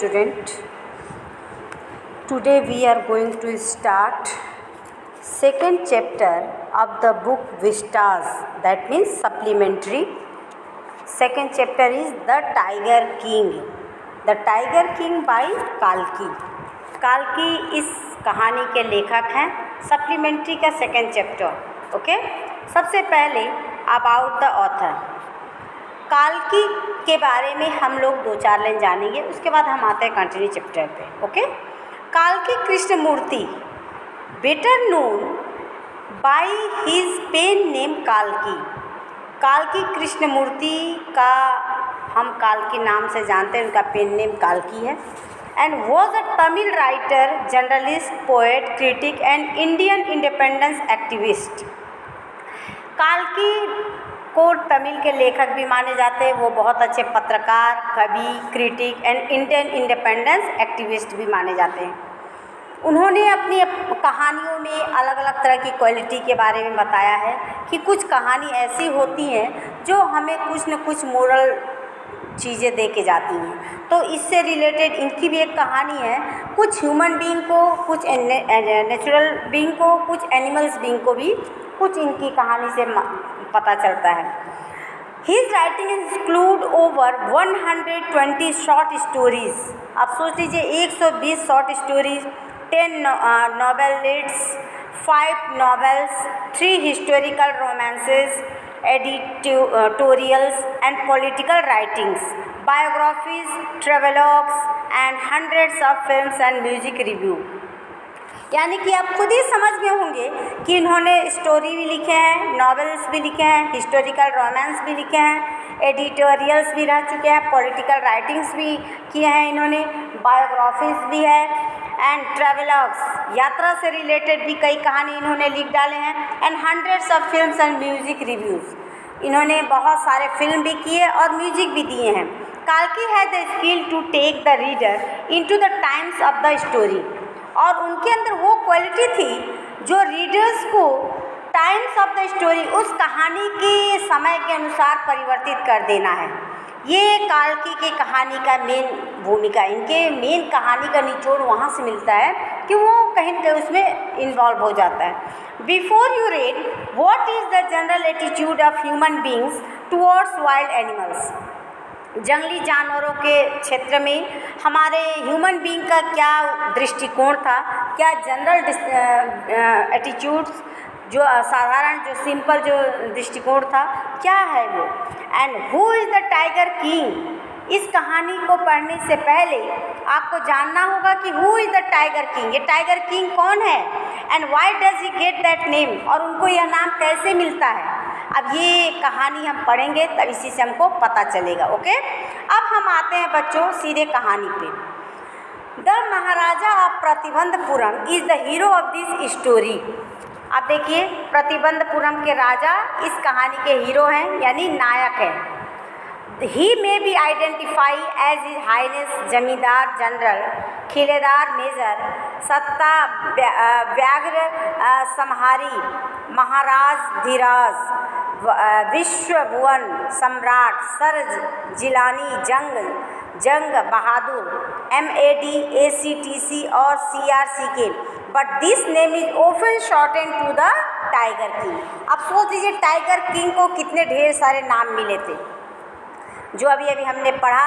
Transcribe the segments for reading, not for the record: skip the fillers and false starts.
student. Today we are going to start second chapter of the book Vistas, that means supplementary. Second chapter is The Tiger King. The Tiger King by काल्की. काल्की इस कहानी के लेखक हैं. Supplementary का second chapter. Okay. सबसे पहले about the author. काल्की के बारे में हम लोग 2-4 लाइन जानेंगे, उसके बाद हम आते हैं कंटिन्यू चैप्टर पे. Okay. काल्की Krishnamurthy, better known by his pain name काल्की. काल्की Krishnamurthy का हम काल्की नाम से जानते हैं, उनका पेन नेम काल्की है. And was a Tamil writer, journalist, poet, critic and Indian independence activist. काल्की को तमिल के लेखक भी माने जाते हैं. वो बहुत अच्छे पत्रकार, कवि, critic and Indian independence activist भी माने जाते हैं. उन्होंने अपनी कहानियों में अलग अलग तरह की क्वालिटी के बारे में बताया है कि कुछ कहानी ऐसी होती हैं जो हमें कुछ न कुछ मोरल चीज़ें दे के जाती हैं. तो इससे रिलेटेड इनकी भी एक कहानी है. कुछ ह्यूमन बीइंग को, कुछ नेचुरल बीइंग को, कुछ एनिमल्स बीइंग को भी कुछ इनकी कहानी से पता चलता है. His writing include over 120 short stories. आप सोच लीजिए 120 short stories, 10 novelettes, 5 novels, 3 historical romances, editorials and political writings, biographies, travelogues and hundreds of films and music review. यानी कि आप खुद ही समझ में होंगे कि इन्होंने स्टोरी भी लिखे हैं, नॉवेल्स भी लिखे हैं, हिस्टोरिकल रोमांस भी लिखे हैं, एडिटोरियल्स भी रह चुके हैं, पॉलिटिकल राइटिंग्स भी किए हैं इन्होंने, बायोग्राफीज भी है एंड ट्रैवलॉग्स, यात्रा से रिलेटेड भी कई कहानी इन्होंने लिख डाले हैं. And hundreds of films and music reviews. इन्होंने बहुत सारे फिल्म भी किए और म्यूजिक भी दिए हैं. काल्की had the skill to take the reader into the times of the story. और उनके अंदर वो क्वालिटी थी जो रीडर्स को टाइम्स ऑफ द स्टोरी, उस कहानी के समय के अनुसार परिवर्तित कर देना है. ये काल्की के कहानी का मेन भूमिका. इनके मेन कहानी का निचोड़ वहाँ से मिलता है कि वो कहीं न कहीं उसमें इन्वॉल्व हो जाता है. Before you read, what is the general attitude of human beings towards wild animals. जंगली जानवरों के क्षेत्र में हमारे ह्यूमन बीइंग का क्या दृष्टिकोण था, क्या जनरल एटीट्यूड्स, जो साधारण, जो सिंपल जो दृष्टिकोण था, क्या है वो. And who is the tiger king. इस कहानी को पढ़ने से पहले आपको जानना होगा कि who is the tiger king. ये टाइगर किंग कौन है and why does he get that name, और उनको यह नाम कैसे मिलता है. अब ये कहानी हम पढ़ेंगे तब इसी से हमको पता चलेगा. ओके. अब हम आते हैं बच्चों सीधे कहानी पे. The Maharaja of Pratibandapuram is the hero of this story. अब देखिए, प्रतिबंधपुरम के राजा इस कहानी के हीरो हैं, यानी नायक हैं. He may be identified as His Highness जमींदार जनरल, खिलेदार मेजर, सत्ता व्याघ्र संहारी, महाराज धीराज, विश्वभुवन सम्राट, sir Jilani Jung Bahadur, MAD, ACTC और CRC के. But this name is often shorten to the tiger king. अब सोच लीजिए टाइगर किंग को कितने ढेर सारे नाम मिले थे जो अभी हमने पढ़ा.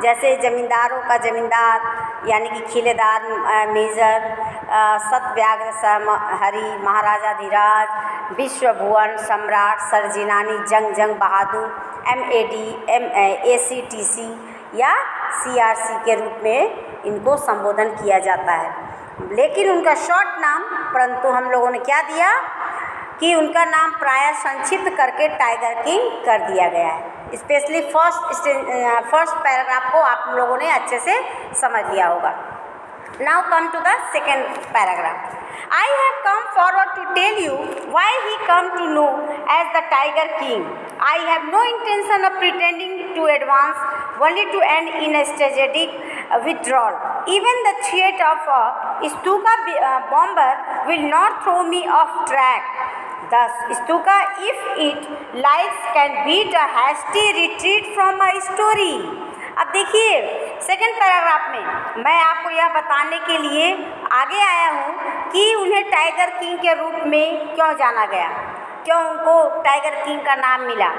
जैसे जमींदारों का जमींदार यानी कि खिलेदार मेजर, सतव्याघ्र समहरी, महाराजा धीराज, विश्वभुवन सम्राट, सरजिनानी जंग बहादुर, MAD, ACTC या CRC के रूप में इनको संबोधन किया जाता है. लेकिन उनका शॉर्ट नाम, परंतु हम लोगों ने क्या दिया कि उनका नाम प्रायः संक्षिप्त करके टाइगर किंग कर दिया गया है. स्पेशली फर्स्ट पैराग्राफ को आप लोगों ने अच्छे से समझ लिया होगा. Now come to the second paragraph. I have come forward to tell you why he come to know as the Tiger King. I have no intention of pretending to advance, only to end in a strategic withdrawal. Even the threat of a Stuka bomber will not throw me off track. Thus, Stuka, if it likes, can beat a hasty retreat from a story. अब देखिए second paragraph में मैं आपको यह बताने के लिए आगे आया हूँ कि उन्हें टाइगर किंग के रूप में क्यों जाना गया, क्यों उनको टाइगर किंग का नाम मिला।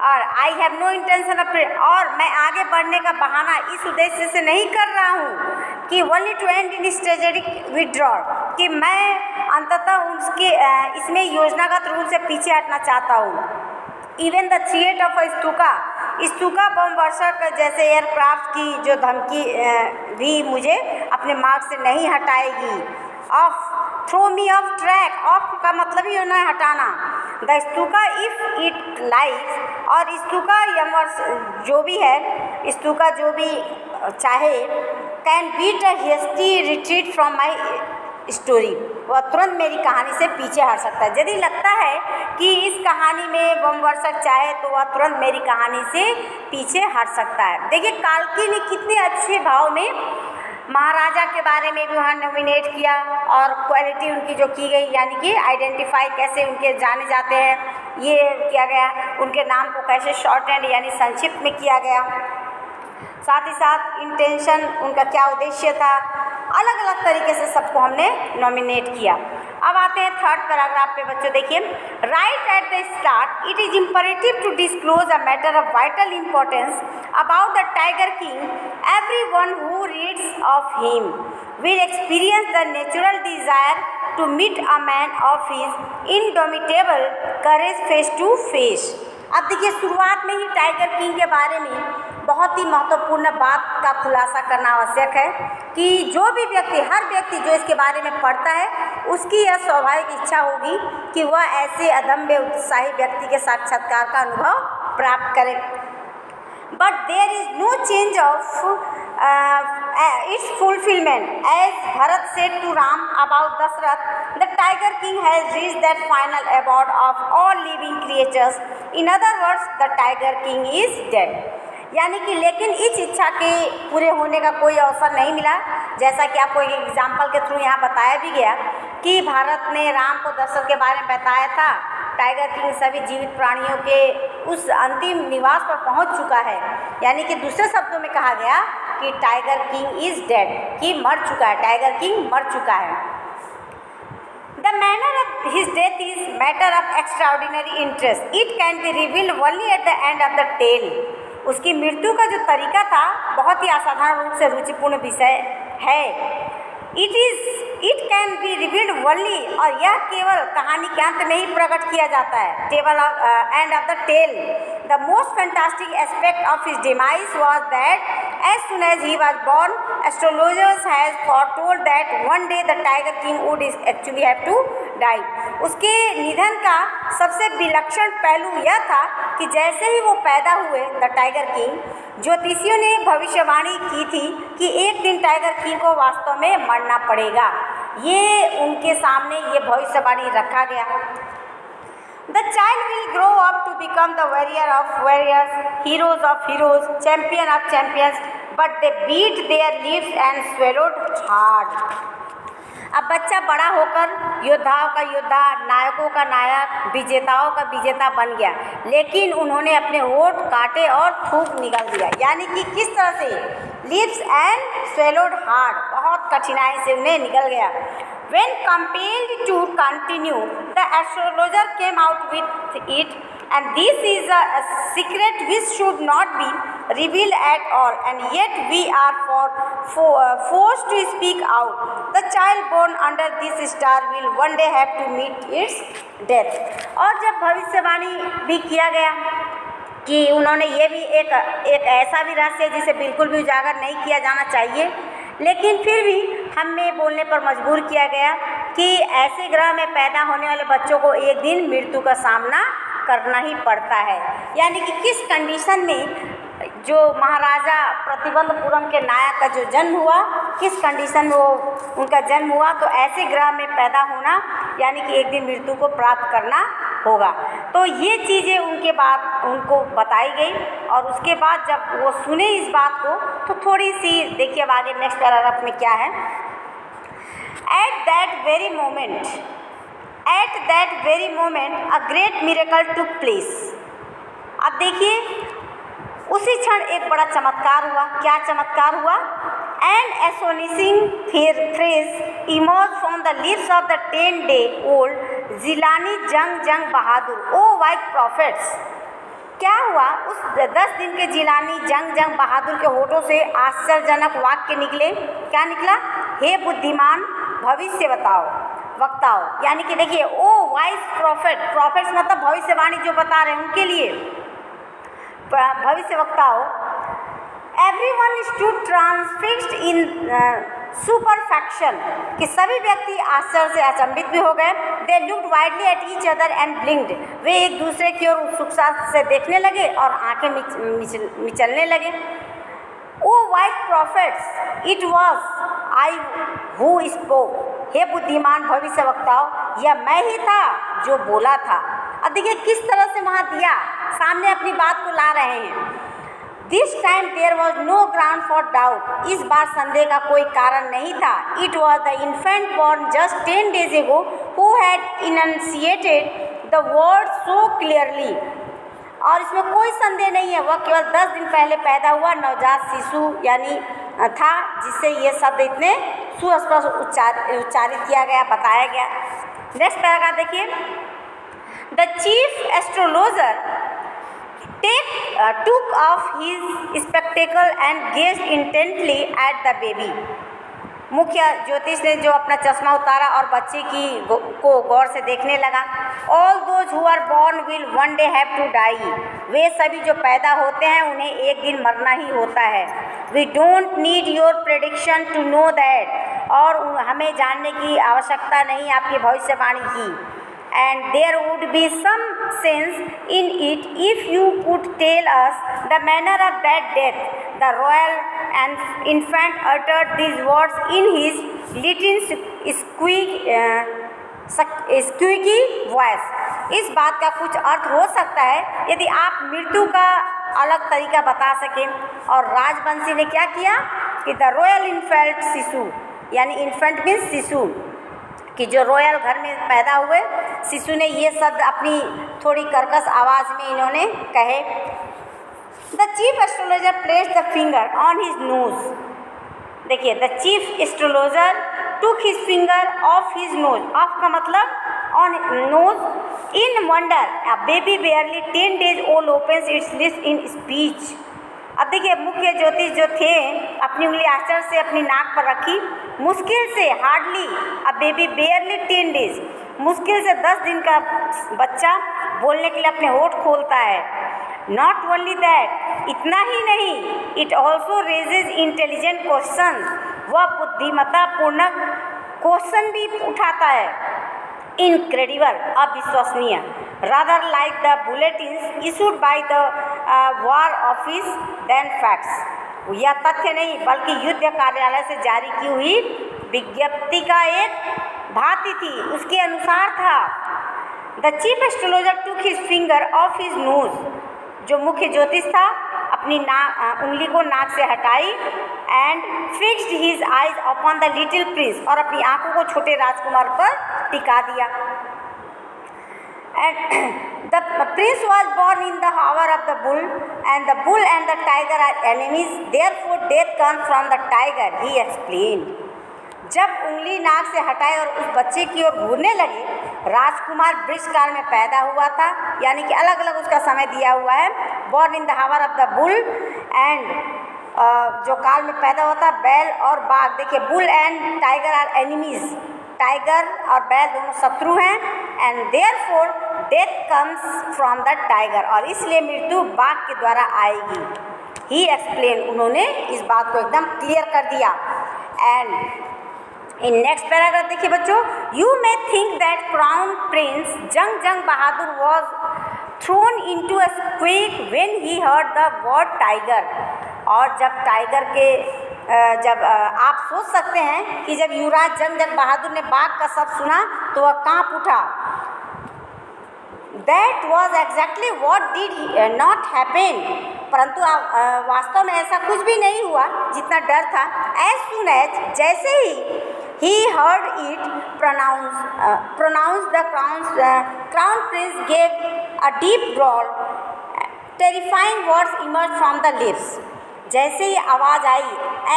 और I have no intention of, और मैं आगे बढ़ने का बहाना इस उद्देश्य से नहीं कर रहा हूँ कि only to end in strategic withdrawal, कि मैं अंततः उसके इसमें योजनागत रूप से पीछे हटना चाहता हूँ। इवन द थ्रेट ऑफ स्तूका बम वर्षक जैसे एयरक्राफ्ट की जो धमकी भी मुझे अपने मार्ग से नहीं हटाएगी। Off throw me off track, off का मतलब ही होना है हटाना। द स्तूका इफ इट लाइज, और स्तूका यमर्स जो भी है, स्तूका जो भी चाहे, can beat a hasty retreat from my story, वह तुरंत मेरी कहानी से पीछे हट सकता है। यदि लगता है कि इस कहानी में बम वर्षक चाहे तो वह तुरंत मेरी कहानी से पीछे हट सकता है। देखिए काल्की ने कितने अच्छे भाव में महाराजा के बारे में भी वहाँ नॉमिनेट किया, और क्वालिटी उनकी जो की गई, यानी कि आइडेंटिफाई कैसे उनके जाने जाते हैं ये किया गया, उनके नाम को कैसे शॉर्ट एंड यानी संक्षिप्त में किया गया, साथ ही साथ इंटेंशन उनका क्या उद्देश्य था, अलग अलग तरीके से सबको हमने नॉमिनेट किया। अब आते हैं थर्ड पैराग्राफ पे बच्चों, देखिए right at the start it is imperative to disclose a matter of vital importance about the tiger king. Everyone who reads of him will experience the natural desire to meet a man of his indomitable courage face to face। अब देखिए शुरुआत में ही tiger king के बारे में बहुत ही महत्वपूर्ण बात का खुलासा करना आवश्यक है कि जो भी व्यक्ति, हर व्यक्ति जो इसके बारे में पढ़ता है उसकी यह स्वाभाविक इच्छा होगी कि वह ऐसे अदम्य उत्साही व्यक्ति के साक्षात्कार का अनुभव प्राप्त करे। But there is no change of its fulfillment. As Bharat said to Ram about Dashrath, the Tiger King has reached that final abode of all living creatures. In other words, the Tiger King is dead. यानी कि लेकिन इस इच्छा के पूरे होने का कोई अवसर नहीं मिला, जैसा कि आपको एक एग्जाम्पल के थ्रू यहाँ बताया भी गया कि भारत ने राम को दशरथ के बारे में बताया था। टाइगर किंग सभी जीवित प्राणियों के उस अंतिम निवास पर पहुंच चुका है, यानी कि दूसरे शब्दों में कहा गया कि टाइगर किंग इज डेड, कि मर चुका है, टाइगर किंग मर चुका है। The manner of his death is matter of extraordinary interest, it can be revealed only at the end of the tale. उसकी मृत्यु का जो तरीका था बहुत ही असाधारण रूप से रुचिपूर्ण विषय है। It can be revealed only, और यह केवल कहानी के अंत में ही प्रकट किया जाता है, table of end of the tale. The most fantastic aspect of his demise was that as soon as he was born astrologers has foretold that one day the tiger king would actually have to die. उसके निधन का सबसे विलक्षण पहलू यह था कि जैसे ही वो पैदा हुए द टाइगर किंग, ज्योतिषियों ने भविष्यवाणी की थी कि एक दिन टाइगर किंग को वास्तव में मरना पड़ेगा। ये उनके सामने ये भविष्यवाणी रखा गया। The child will grow up to become the warrior of warriors, heroes of heroes, champion of champions, but they beat their lives and swallowed hard. अब बच्चा बड़ा होकर योद्धाओं का योद्धा, नायकों का नायक, विजेताओं का विजेता बन गया, लेकिन उन्होंने अपने होठ काटे और थूक निकाल दिया। यानी कि किस तरह से लिप्स एंड स्वेलोड हार्ड, बहुत कठिनाई से उन्हें निकल गया। When compelled to continue, the astrologer came out with it, and this is a secret which should not be revealed at all, and yet we are forced to speak out. The child born under this star will one day have to meet its death. और जब भविष्यवाणी भी किया गया कि उन्होंने ये भी एक ऐसा भी रहस्य जिसे बिल्कुल भी उजागर नहीं किया जाना चाहिए, लेकिन फिर भी हमें बोलने पर मजबूर किया गया कि ऐसे ग्रह में पैदा होने वाले बच्चों को एक दिन मृत्यु का सामना करना ही पड़ता है। यानी कि किस कंडीशन में जो महाराजा प्रतिबंधपुरम के नायक का जो जन्म हुआ, किस कंडीशन में वो उनका जन्म हुआ, तो ऐसे ग्रह में पैदा होना यानी कि एक दिन मृत्यु को प्राप्त करना होगा। तो ये चीज़ें उनके बाद उनको बताई गई, और उसके बाद जब वो सुने इस बात को तो थोड़ी सी देखिए अब आगे नेक्स्ट पैराग्राफ में क्या है। At that very moment a great miracle took place. अब देखिए उसी क्षण एक बड़ा चमत्कार हुआ। क्या चमत्कार हुआ? An astonishing phrase emerged from the lips of the 10-day-old Jilani जंग बहादुर। ओ white prophets! क्या हुआ? उस 10 दिन के जिलानी जंग बहादुर के होठों से आश्चर्यजनक वाक्य निकले। क्या निकला? हे बुद्धिमान भविष्य वक्ताओं, यानी कि देखिए, ओ वाइस प्रॉफिट्स मतलब भविष्यवाणी जो बता रहे हैं उनके लिए भविष्य वक्ताओं। Everyone stood transfixed in stupefaction, कि सभी व्यक्ति आश्चर्य से अचंभित भी हो गए। They looked wildly at each other and blinked, वे एक दूसरे की ओर उत्सुकता से देखने लगे और आंखें मिचलने लगे। O wise prophets, it was I who spoke, हे बुद्धिमान भविष्य वक्ताओं, यह मैं ही था जो बोला था। अब देखिए किस तरह से वहाँ दिया सामने अपनी बात को ला रहे हैं। This time there was no ground for doubt, इस बार संदेह का कोई कारण नहीं था। It was the infant born just 10 days ago who had enunciated the word so clearly, और इसमें कोई संदेह नहीं है, वह केवल 10 दिन पहले पैदा हुआ नवजात शिशु यानी था, जिससे ये शब्द इतने सुस्पष्ट उच्चारित किया गया, बताया गया। नेक्स्ट पैराग्राफ देखिए। The chief astrologer took off his spectacle and gazed intently at the baby. मुख्य ज्योतिष ने जो अपना चश्मा उतारा और बच्चे को गौर से देखने लगा। All those who are born will one day have to die. वे सभी जो पैदा होते हैं उन्हें एक दिन मरना ही होता है। We don't need your prediction to know that. और हमें जानने की आवश्यकता नहीं आपकी भविष्यवाणी की। And there would be some sense in it if you could tell us the manner of that death. The royal and infant uttered these words in his little squeaky voice. इस बात का कुछ अर्थ हो सकता है यदि आप मृत्यु का अलग तरीका बता सकें। और राजवंशी ने क्या किया कि द रॉयल इन्फेंट शिशु, यानी इन्फेंट मीन्स शिशु, कि जो रॉयल घर में पैदा हुए शिशु ने ये शब्द अपनी थोड़ी कर्कश आवाज़ में इन्होंने कहे। The chief astrologer placed the finger on his nose. देखिए, the chief astrologer took his finger off his nose, off का मतलब on nose. In wonder a baby barely 10 days old opens its lips in speech. अब देखिए, मुख्य ज्योतिष जो थे अपनी उंगली आश्चर्य से अपनी नाक पर रखी। मुश्किल से, हार्डली अ बेबी बेयरली 10 days, मुश्किल से 10 दिन का बच्चा बोलने के लिए अपने होठ खोलता है। नॉट ओनली दैट, इतना ही नहीं, it also raises intelligent question, वह बुद्धिमत्तापूर्ण क्वेश्चन भी उठाता है। इनक्रेडिबल, अविश्वसनीय। Rather like the bulletins issued by the war office then facts, यह तथ्य नहीं बल्कि युद्ध कार्यालय से जारी की हुई विज्ञप्ति का एक भांति थी, उसके अनुसार था। The chief astrologer took his finger off his knows, जो मुख्य ज्योतिष था अपनी उंगली को नाक से हटाई। And fixed his eyes upon the little prince, और अपनी आंखों को छोटे राजकुमार पर टिका दिया। And the prince was born in the hour of the bull, and the bull and the tiger are enemies, therefore death comes from the tiger, he explained. जब उंगली नाक से हटाई और उस बच्चे की ओर घूरने लगे, राजकुमार वृक्ष काल में पैदा हुआ था, यानी कि अलग अलग उसका समय दिया हुआ है। Born in the hour of the bull, and जो काल में पैदा होता है बैल और बाघ। देखिए, bull and tiger are enemies, tiger और बैल दोनों शत्रु हैं। And therefore death comes from the tiger, और इसलिए मृत्यु बाघ के द्वारा आएगी। ही एक्सप्लेन, उन्होंने इस बात को एकदम क्लियर कर दिया। एंड इन नेक्स्ट पैराग्राफ देखिए बच्चों, you may think that crown prince Jung Bahadur was thrown into a quake when he heard the word tiger. और जब टाइगर के आप सोच सकते हैं कि जब युवराज जंग बहादुर ने बाघ का शब्द सुना तो वह कांप उठा। That was exactly what did not happen, परंतु वास्तव में ऐसा कुछ भी नहीं हुआ जितना डर था। एज सुन एज, जैसे ही heard it pronounced the crown prince gave a deep growl terrifying words emerge from the lips. जैसे ही आवाज़ आई,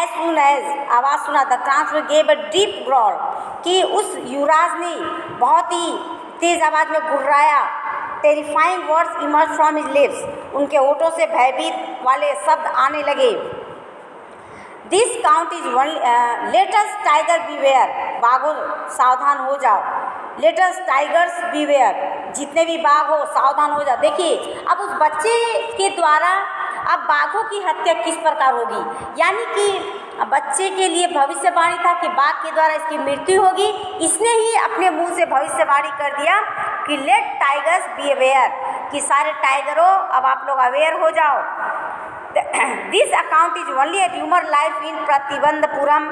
एज सुन एज आवाज़ सुना, the transfer gave a deep growl, कि उस युवराज ने बहुत ही तेज़ आवाज़ में गुर्राया। Terrifying words emerge from his lips, उनके होठों से भयभीत वाले शब्द आने लगे। This count is one, latest tiger beware, बाघों सावधान हो जाओ। लेटेस्ट टाइगर्स बीवेयर, जितने भी बाघ हो सावधान हो जाओ। देखिए अब उस बच्चे के द्वारा अब बाघों की हत्या किस प्रकार होगी, यानी कि बच्चे के लिए भविष्यवाणी था कि बाघ के द्वारा इसकी मृत्यु होगी। इसने ही अपने मुंह से भविष्यवाणी कर दिया कि लेट टाइगर्स बी अवेयर, कि सारे टाइगरों अब आप लोग अवेयर हो जाओ। This account is only a rumor life in Pratibandhapuram,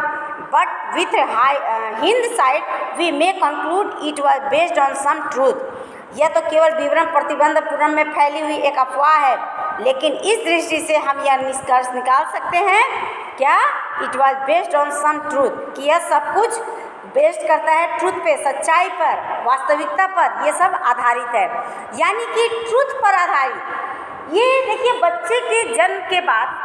but with hindsight we may conclude it was based on some truth. यह तो केवल विवरण प्रतिबंधपुरम में फैली हुई एक अफवाह है, लेकिन इस दृष्टि से हम यह निष्कर्ष निकाल सकते हैं क्या, it was based on some truth, कि यह सब कुछ बेस्ड करता है ट्रूथ पे, सच्चाई पर, वास्तविकता पर, ये सब आधारित है, यानी कि ट्रूथ पर आधारित। ये देखिए बच्चे के जन्म के बाद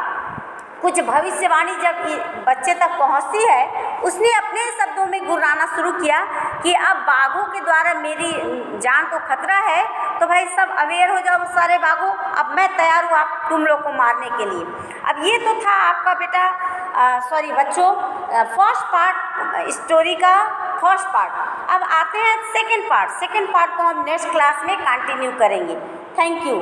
कुछ भविष्यवाणी जब बच्चे तक पहुंचती है, उसने अपने शब्दों में गुर्राना शुरू किया कि अब बाघों के द्वारा मेरी जान को खतरा है, तो भाई सब अवेयर हो जाओ सारे बाघों, अब मैं तैयार हूँ आप तुम लोग को मारने के लिए। अब ये तो था आपका बेटा बच्चों फर्स्ट पार्ट स्टोरी का फर्स्ट पार्ट। अब आते हैं सेकंड पार्ट को हम नेक्स्ट क्लास में कंटिन्यू करेंगे। Thank you.